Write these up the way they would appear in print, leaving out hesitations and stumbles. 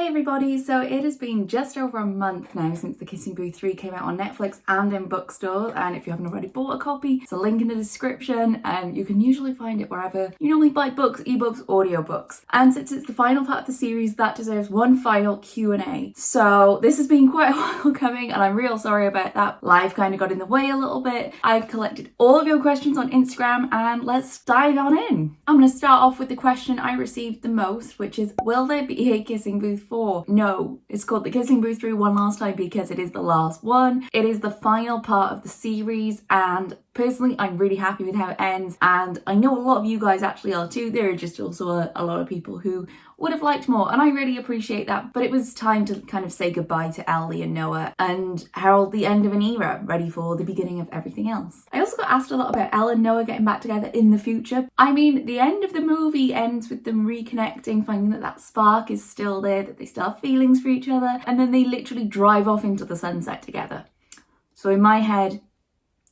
Hey everybody, so it has been just over a month now since The Kissing Booth 3 came out on Netflix and in bookstores, and if you haven't already bought a copy, there's a link in the description and you can usually find it wherever you normally buy books, ebooks, audiobooks. And since it's the final part of the series, that deserves one final Q&A. So this has been quite a while coming and I'm real sorry about that. Life kind of got in the way a little bit. I've collected all of your questions on Instagram and let's dive on in. I'm going to start off with the question I received the most, which is, will there be a Kissing Booth 4? No, it's called The Kissing Booth 3 one last time because it is the last one. It is the final part of the series and personally I'm really happy with how it ends, and I know a lot of you guys actually are too. There are just also a lot of people who would have liked more and I really appreciate that, but it was time to kind of say goodbye to Ellie and Noah and herald the end of an era, ready for the beginning of everything else. I also got asked a lot about Elle and Noah getting back together in the future. I mean, the end of the movie ends with them reconnecting, finding that that spark is still there, that they still have feelings for each other, and then they literally drive off into the sunset together. So in my head,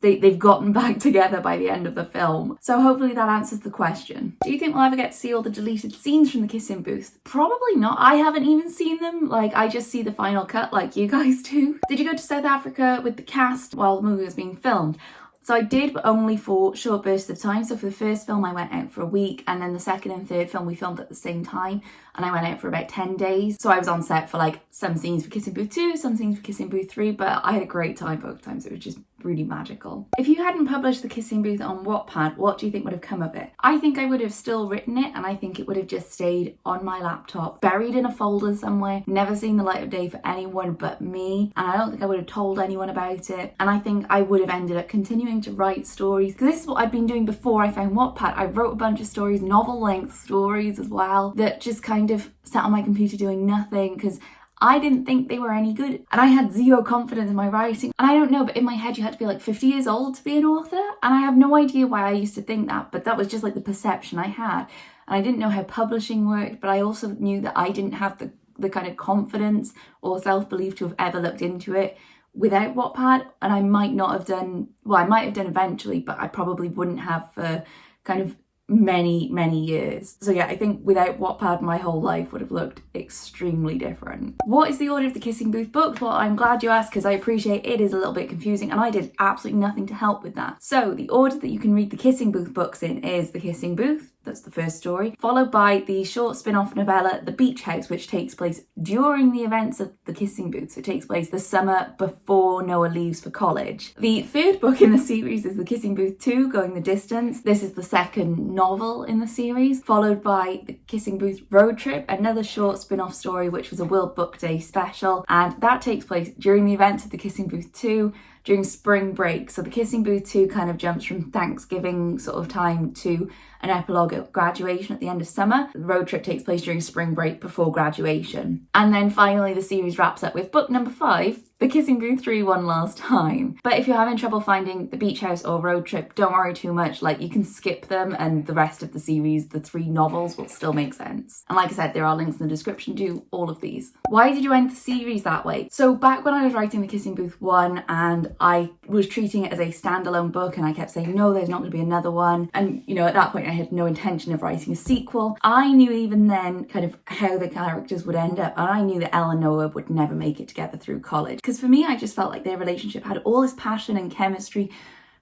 they've gotten back together by the end of the film. So hopefully that answers the question. Do you think we'll ever get to see all the deleted scenes from The Kissing Booth? Probably not. I haven't even seen them. Like, I just see the final cut like you guys do. Did you go to South Africa with the cast while the movie was being filmed? So I did, but only for short bursts of time. So for the first film, I went out for a week, and then the second and third film we filmed at the same time, and I went out for about 10 days. So I was on set for like some scenes for Kissing Booth 2, some scenes for Kissing Booth 3, but I had a great time both times. It was just really magical. If you hadn't published The Kissing Booth on Wattpad, what do you think would have come of it? I think I would have still written it, and I think it would have just stayed on my laptop, buried in a folder somewhere, never seen the light of day for anyone but me, and I don't think I would have told anyone about it. And I think I would have ended up continuing to write stories, because this is what I'd been doing before I found Wattpad. I wrote a bunch of stories, novel-length stories as well, that just kind of sat on my computer doing nothing because I didn't think they were any good. And I had zero confidence in my writing. And I don't know, but in my head you had to be like 50 years old to be an author. And I have no idea why I used to think that, but that was just like the perception I had. And I didn't know how publishing worked, but I also knew that I didn't have the kind of confidence or self-belief to have ever looked into it without Wattpad. And I might not have done, well, I might have done eventually, but I probably wouldn't have for kind of many years. So yeah, I think without Wattpad my whole life would have looked extremely different. What is the order of the Kissing Booth books? Well, I'm glad you asked because I appreciate it is a little bit confusing and I did absolutely nothing to help with that. So the order that you can read the Kissing Booth books in is The Kissing Booth, that's the first story, followed by the short spin-off novella The Beach House, which takes place during the events of The Kissing Booth. So it takes place the summer before Noah leaves for college. The third book in the series is The Kissing Booth 2, Going the Distance. This is the second novel in the series, followed by The Kissing Booth Road Trip, another short spin-off story which was a World Book Day special, and that takes place during the events of The Kissing Booth 2 during spring break. So The Kissing Booth 2 kind of jumps from Thanksgiving sort of time to an epilogue at graduation at the end of summer. The road trip takes place during spring break before graduation. And then finally the series wraps up with book number 5, The Kissing Booth 3 one last time. But if you're having trouble finding The Beach House or Road Trip, don't worry too much. Like, you can skip them and the rest of the series, the 3 novels, will still make sense. And like I said, there are links in the description to all of these. Why did you end the series that way? So back when I was writing The Kissing Booth 1 and I was treating it as a standalone book and I kept saying, no, there's not going to be another one. And, you know, at that point I had no intention of writing a sequel. I knew even then kind of how the characters would end up, and I knew that Elle and Noah would never make it together through college. Because for me, I just felt like their relationship had all this passion and chemistry,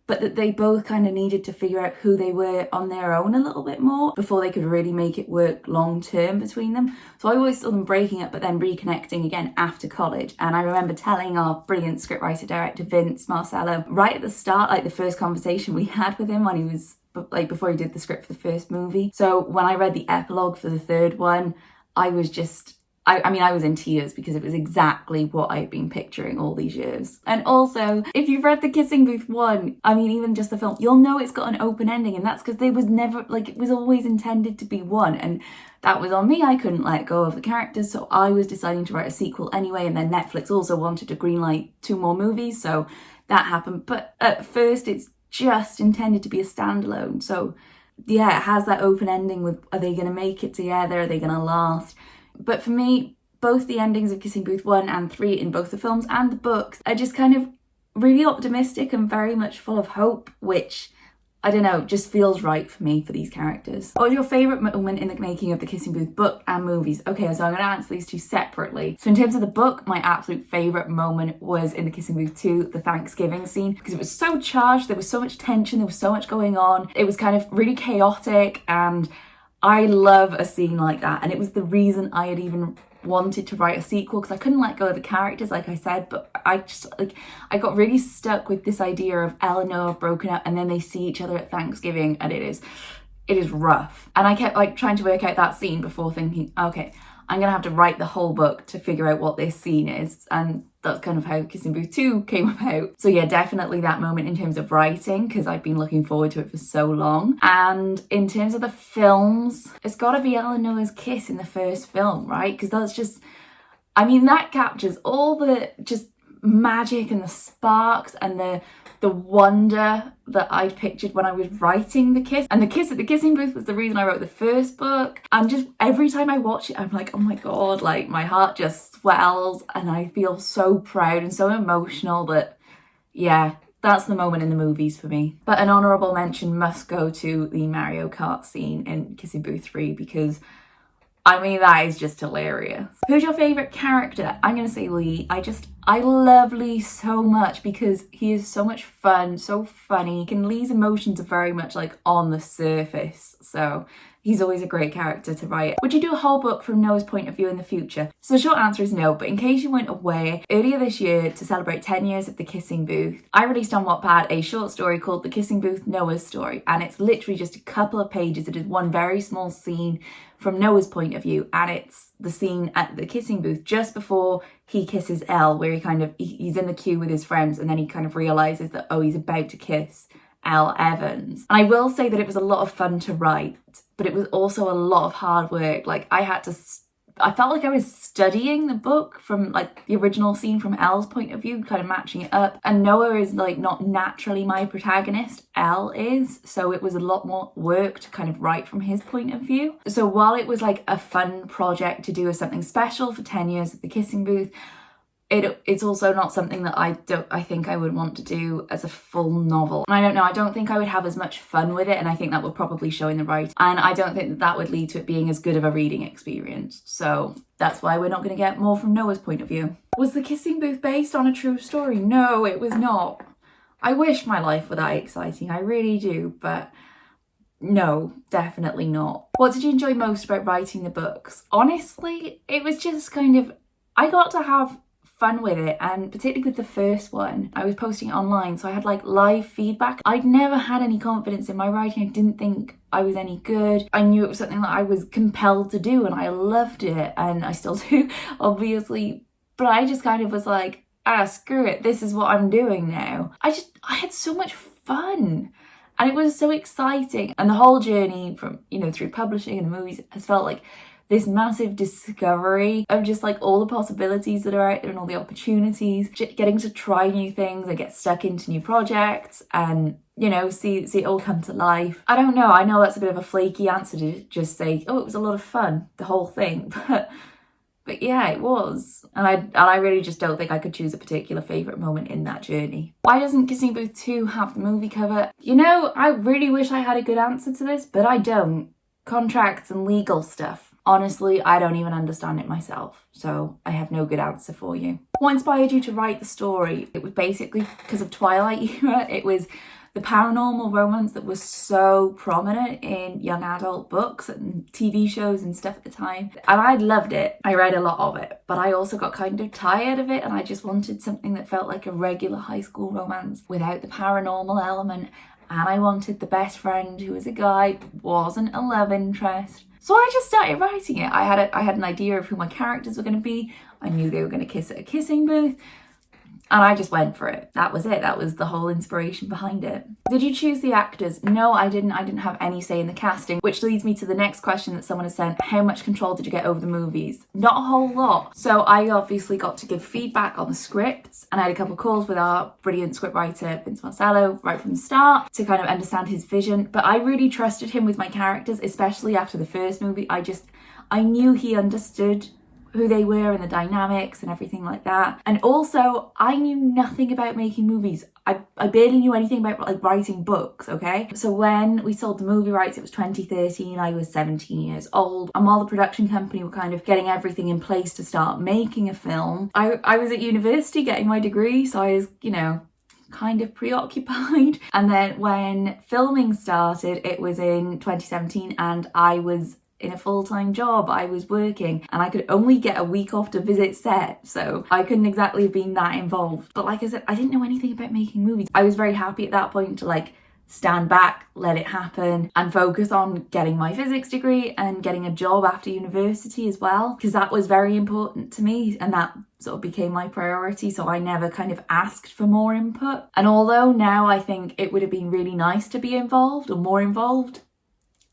but that they both kind of needed to figure out who they were on their own a little bit more before they could really make it work long term between them. So I always saw them breaking up but then reconnecting again after college. And I remember telling our brilliant scriptwriter director Vince Marcello right at the start, like the first conversation we had with him when he was like before he did the script for the first movie. So when I read the epilogue for the third one, I was just I mean, I was in tears because it was exactly what I'd been picturing all these years. And also, if you've read The Kissing Booth 1, I mean, even just the film, you'll know it's got an open ending, and that's because there was never, like, it was always intended to be one, and that was on me. I couldn't let go of the characters, so I was deciding to write a sequel anyway, and then Netflix also wanted to greenlight 2 more movies, so that happened. But at first, it's just intended to be a standalone, so yeah, it has that open ending with, are they going to make it together? Are they going to last? But for me, both the endings of Kissing Booth 1 and 3 in both the films and the books are just kind of really optimistic and very much full of hope, which I don't know, just feels right for me for these characters. What was your favourite moment in the making of the Kissing Booth book and movies? Okay, so I'm going to answer these two separately. So in terms of the book, my absolute favourite moment was in the Kissing Booth 2, the Thanksgiving scene, because it was so charged, there was so much tension, there was so much going on. It was kind of really chaotic, and I love a scene like that. And it was the reason I had even wanted to write a sequel, because I couldn't let go of the characters, like I said, but I got really stuck with this idea of Elle and Noah broken up and then they see each other at Thanksgiving, and it is rough. And I kept like trying to work out that scene before thinking, okay, I'm gonna have to write the whole book to figure out what this scene is, and that's kind of how Kissing Booth 2 came about. So yeah, definitely that moment in terms of writing, because I've been looking forward to it for so long. And in terms of the films, it's gotta be Elle and Noah's kiss in the first film, right? Because that's just, I mean, that captures all the just magic and the sparks and the wonder that I'd pictured when I was writing the kiss. And the kiss at the Kissing Booth was the reason I wrote the first book. And just every time I watch it, I'm like, oh my God, like my heart just swells and I feel so proud and so emotional that, yeah, that's the moment in the movies for me. But an honourable mention must go to the Mario Kart scene in Kissing Booth 3, because I mean, that is just hilarious. Who's your favourite character? I'm going to say Lee. I love Lee so much because he is so much fun, so funny. And Lee's emotions are very much like on the surface. So he's always a great character to write. Would you do a whole book from Noah's point of view in the future? So the short answer is no, but in case you weren't aware, earlier this year to celebrate 10 years of the Kissing Booth, I released on Wattpad a short story called The Kissing Booth Noah's Story, and it's literally just a couple of pages. It is one very small scene from Noah's point of view, and it's the scene at the Kissing Booth just before he kisses Elle, where he's in the queue with his friends, and then he kind of realises that, oh, he's about to kiss Elle Evans. And I will say that it was a lot of fun to write, but it was also a lot of hard work. Like I felt like I was studying the book from like the original scene from Elle's point of view, kind of matching it up. And Noah is like not naturally my protagonist, Elle is. So it was a lot more work to kind of write from his point of view. So while it was like a fun project to do as something special for 10 years at the Kissing Booth, it's also not something that I think I would want to do as a full novel. And I don't know, I don't think I would have as much fun with it, and I think that would probably show in the writing. And I don't think that would lead to it being as good of a reading experience. So that's why we're not going to get more from Noah's point of view. Was the Kissing Booth based on a true story? No, it was not. I wish my life were that exciting, I really do, but no, definitely not. What did you enjoy most about writing the books? Honestly, it was just kind of, I got to have fun with it, and particularly with the first one, I was posting it online, so I had like live feedback. I'd never had any confidence in my writing. I didn't think I was any good. I knew it was something that I was compelled to do, and I loved it, and I still do, obviously, but I just kind of was like, screw it, this is what I'm doing now. I had so much fun, and it was so exciting, and the whole journey from, through publishing and the movies has felt like this massive discovery of just like all the possibilities that are out there and all the opportunities, getting to try new things and get stuck into new projects and, see it all come to life. I don't know. I know that's a bit of a flaky answer to just say, oh, it was a lot of fun, the whole thing. But yeah, it was. And I really just don't think I could choose a particular favourite moment in that journey. Why doesn't Kissing Booth 2 have the movie cover? I really wish I had a good answer to this, but I don't. Contracts and legal stuff. Honestly, I don't even understand it myself, so I have no good answer for you. What inspired you to write the story? It was basically because of Twilight era. It was the paranormal romance that was so prominent in young adult books and TV shows and stuff at the time. And I loved it. I read a lot of it, but I also got kind of tired of it, and I just wanted something that felt like a regular high school romance without the paranormal element. And I wanted the best friend who was a guy, wasn't a love interest. So I just started writing it. I had an idea of who my characters were going to be. I knew they were going to kiss at a kissing booth. And I just went for it. That was it. That was the whole inspiration behind it. Did you choose the actors? No, I didn't. I didn't have any say in the casting, which leads me to the next question that someone has sent. How much control did you get over the movies? Not a whole lot. So I obviously got to give feedback on the scripts, and I had a couple of calls with our brilliant scriptwriter, Vince Marcello, right from the start to kind of understand his vision. But I really trusted him with my characters, especially after the first movie. I knew he understood who they were and the dynamics and everything like that. And also, I knew nothing about making movies. I barely knew anything about like writing books, okay? So when we sold the movie rights, it was 2013, I was 17 years old. And while the production company were kind of getting everything in place to start making a film, I was at university getting my degree, so I was, you know, kind of preoccupied. And then when filming started, it was in 2017 and I was in a full-time job. I was working and I could only get a week off to visit set, so I couldn't exactly have been that involved. But like I said, I didn't know anything about making movies. I was very happy at that point to like stand back, let it happen, and focus on getting my physics degree and getting a job after university as well, because that was very important to me and that sort of became my priority. So I never kind of asked for more input. And although now I think it would have been really nice to be involved or more involved,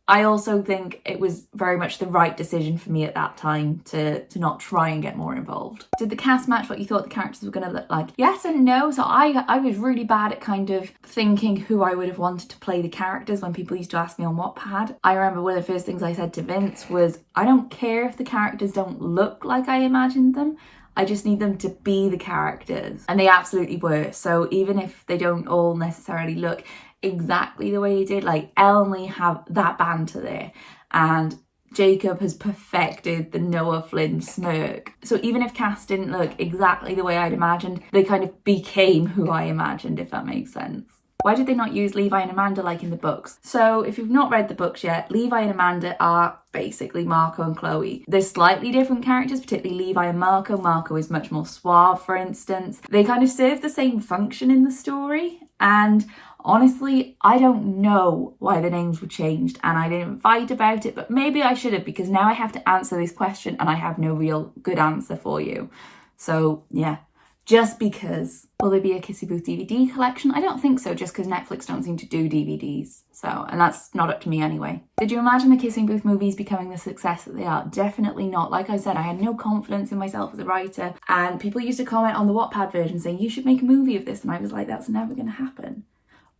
I also think it was very much the right decision for me at that time to not try and get more involved. Did the cast match what you thought the characters were going to look like? Yes and no. So I was really bad at kind of thinking who I would have wanted to play the characters when people used to ask me on Wattpad. I remember one of the first things I said to Vince was, I don't care if the characters don't look like I imagined them. I just need them to be the characters. And they absolutely were. So even if they don't all necessarily look exactly the way he did, like Elle and Lee have that banter there, and Jacob has perfected the Noah Flynn smirk. So even if cast didn't look exactly the way I'd imagined, they kind of became who I imagined, if that makes sense. Why did they not use Levi and Amanda like in the books? So if you've not read the books yet, Levi and Amanda are basically Marco and Chloe. They're slightly different characters, particularly Levi and Marco. Marco is much more suave, for instance. They kind of serve the same function in the story, and honestly, I don't know why the names were changed and I didn't fight about it, but maybe I should have, because now I have to answer this question and I have no real good answer for you. So yeah, just because. Will there be a Kissing Booth DVD collection? I don't think so, just because Netflix don't seem to do DVDs. So, and that's not up to me anyway. Did you imagine the Kissing Booth movies becoming the success that they are? Definitely not. Like I said, I had no confidence in myself as a writer, and people used to comment on the Wattpad version saying, you should make a movie of this, and I was like, that's never going to happen.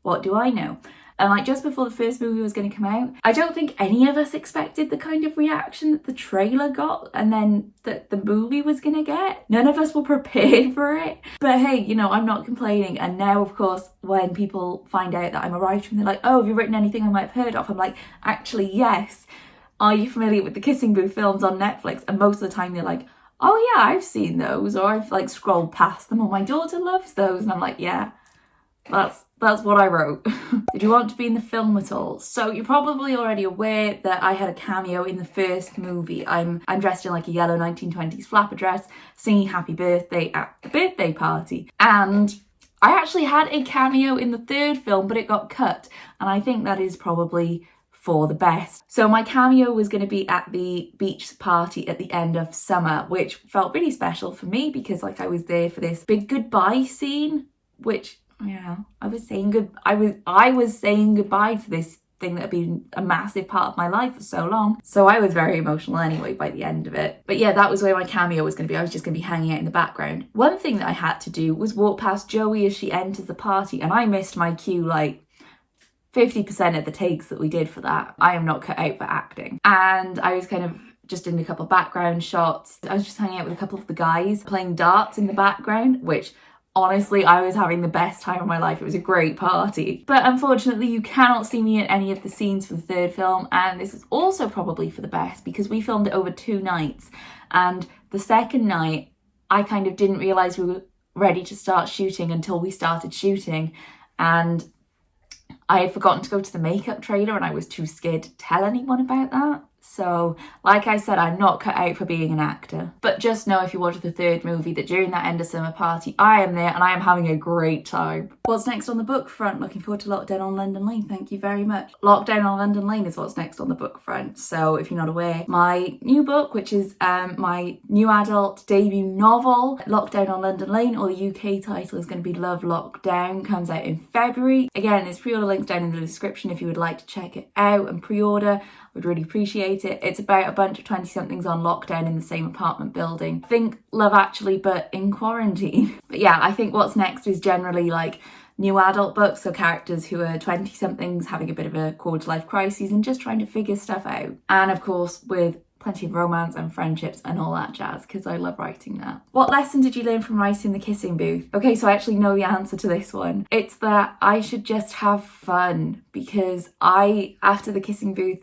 What do I know? And like just before the first movie was going to come out, I don't think any of us expected the kind of reaction that the trailer got and then that the movie was going to get. None of us were prepared for it. But hey, you know, I'm not complaining. And now, of course, when people find out that I'm a writer and they're like, oh, have you written anything I might have heard of? I'm like, actually, yes. Are you familiar with the Kissing Booth films on Netflix? And most of the time they're like, oh yeah, I've seen those, or I've like scrolled past them, or my daughter loves those. And I'm like, yeah, that's what I wrote. Did you want to be in the film at all? So you're probably already aware that I had a cameo in the first movie. I'm dressed in like a yellow 1920s flapper dress, singing happy birthday at the birthday party. And I actually had a cameo in the third film, but it got cut. And I think that is probably for the best. So my cameo was going to be at the beach party at the end of summer, which felt really special for me because like I was there for this big goodbye scene, which yeah, I was saying goodbye to this thing that had been a massive part of my life for so long. So I was very emotional anyway by the end of it. But yeah, that was where my cameo was going to be. I was just going to be hanging out in the background. One thing that I had to do was walk past Joey as she enters the party, and I missed my cue like 50% of the takes that we did for that. I am not cut out for acting. And I was kind of just in a couple of background shots. I was just hanging out with a couple of the guys playing darts in the background, which honestly, I was having the best time of my life. It was a great party. But unfortunately, you cannot see me in any of the scenes for the third film. And this is also probably for the best because we filmed it over 2 nights. And the second night, I kind of didn't realise we were ready to start shooting until we started shooting. And I had forgotten to go to the makeup trailer and I was too scared to tell anyone about that. So, like I said, I'm not cut out for being an actor. But just know if you watch the third movie that during that end of summer party, I am there and I am having a great time. What's next on the book front? Looking forward to Lockdown on London Lane. Thank you very much. Lockdown on London Lane is what's next on the book front. So if you're not aware, my new book, which is my new adult debut novel, Lockdown on London Lane, or the UK title is going to be Love Lockdown, comes out in February. Again, there's pre-order links down in the description if you would like to check it out and pre-order. Would really appreciate it. It's about a bunch of 20-somethings on lockdown in the same apartment building. Think Love Actually, but in quarantine. But yeah, I think what's next is generally like new adult books, so characters who are 20-somethings having a bit of a quarter-life crisis and just trying to figure stuff out. And of course, with plenty of romance and friendships and all that jazz, because I love writing that. What lesson did you learn from writing The Kissing Booth? Okay, so I actually know the answer to this one. It's that I should just have fun, because after The Kissing Booth,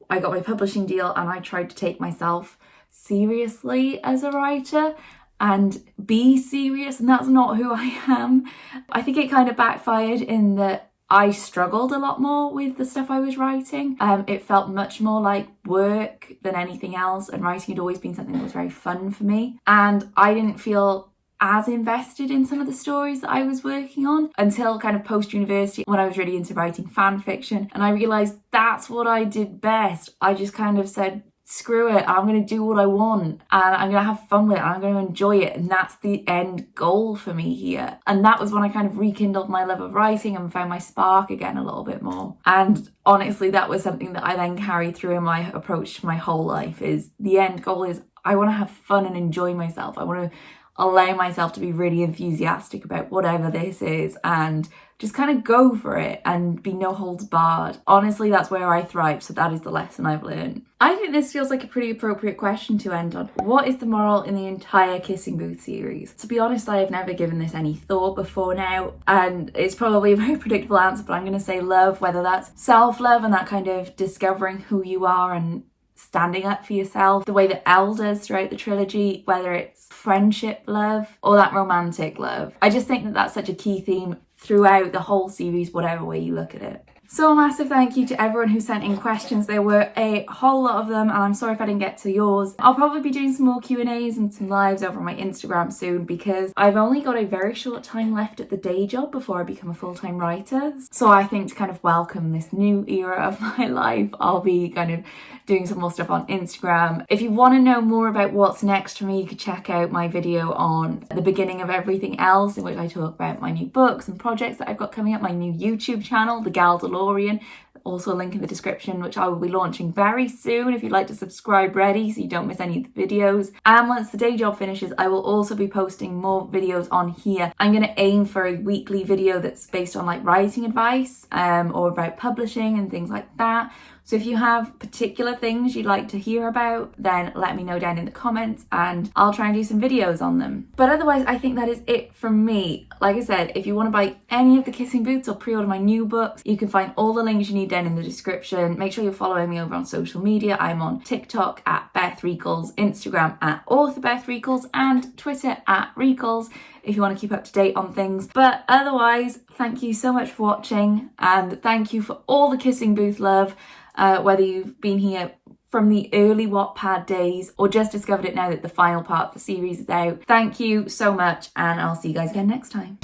I got my publishing deal and I tried to take myself seriously as a writer and be serious, and that's not who I am. I think it kind of backfired in that I struggled a lot more with the stuff I was writing. It felt much more like work than anything else, and writing had always been something that was very fun for me. And I didn't feel as invested in some of the stories that I was working on until kind of post-university, when I was really into writing fan fiction, and I realised that's what I did best. I just kind of said, screw it, I'm going to do what I want and I'm going to have fun with it and I'm going to enjoy it, and that's the end goal for me here. And that was when I kind of rekindled my love of writing and found my spark again a little bit more. And honestly, that was something that I then carried through in my approach to my whole life. Is the end goal is I want to have fun and enjoy myself. I want to allow myself to be really enthusiastic about whatever this is and just kind of go for it and be no holds barred. Honestly, that's where I thrive, so that is the lesson I've learned. I think this feels like a pretty appropriate question to end on. What is the moral in the entire Kissing Booth series? To be honest, I have never given this any thought before now, and it's probably a very predictable answer, but I'm going to say love, whether that's self-love and that kind of discovering who you are and standing up for yourself, the way that Elle does throughout the trilogy, whether it's friendship love or that romantic love. I just think that that's such a key theme throughout the whole series, whatever way you look at it. So a massive thank you to everyone who sent in questions. There were a whole lot of them, and I'm sorry if I didn't get to yours. I'll probably be doing some more Q&As and some lives over on my Instagram soon, because I've only got a very short time left at the day job before I become a full-time writer. So I think to kind of welcome this new era of my life, I'll be kind of doing some more stuff on Instagram. If you want to know more about what's next for me, you could check out my video on the beginning of everything else, in which I talk about my new books and projects that I've got coming up, my new YouTube channel, The Gal DeLorean. Also a link in the description, which I will be launching very soon if you'd like to subscribe ready so you don't miss any of the videos. And once the day job finishes, I will also be posting more videos on here. I'm going to aim for a weekly video that's based on like writing advice or about publishing and things like that. So if you have particular things you'd like to hear about, then let me know down in the comments and I'll try and do some videos on them. But otherwise, I think that is it from me. Like I said, if you want to buy any of the Kissing Booths or pre-order my new books, you can find all the links you need down in the description. Make sure you're following me over on social media. I'm on TikTok at Beth Recalls, Instagram at author Beth Recalls, and Twitter at Recalls, if you want to keep up to date on things. But otherwise, thank you so much for watching, and thank you for all the Kissing Booth love. Whether you've been here from the early Wattpad days or just discovered it now that the final part of the series is out. Thank you so much, and I'll see you guys again next time.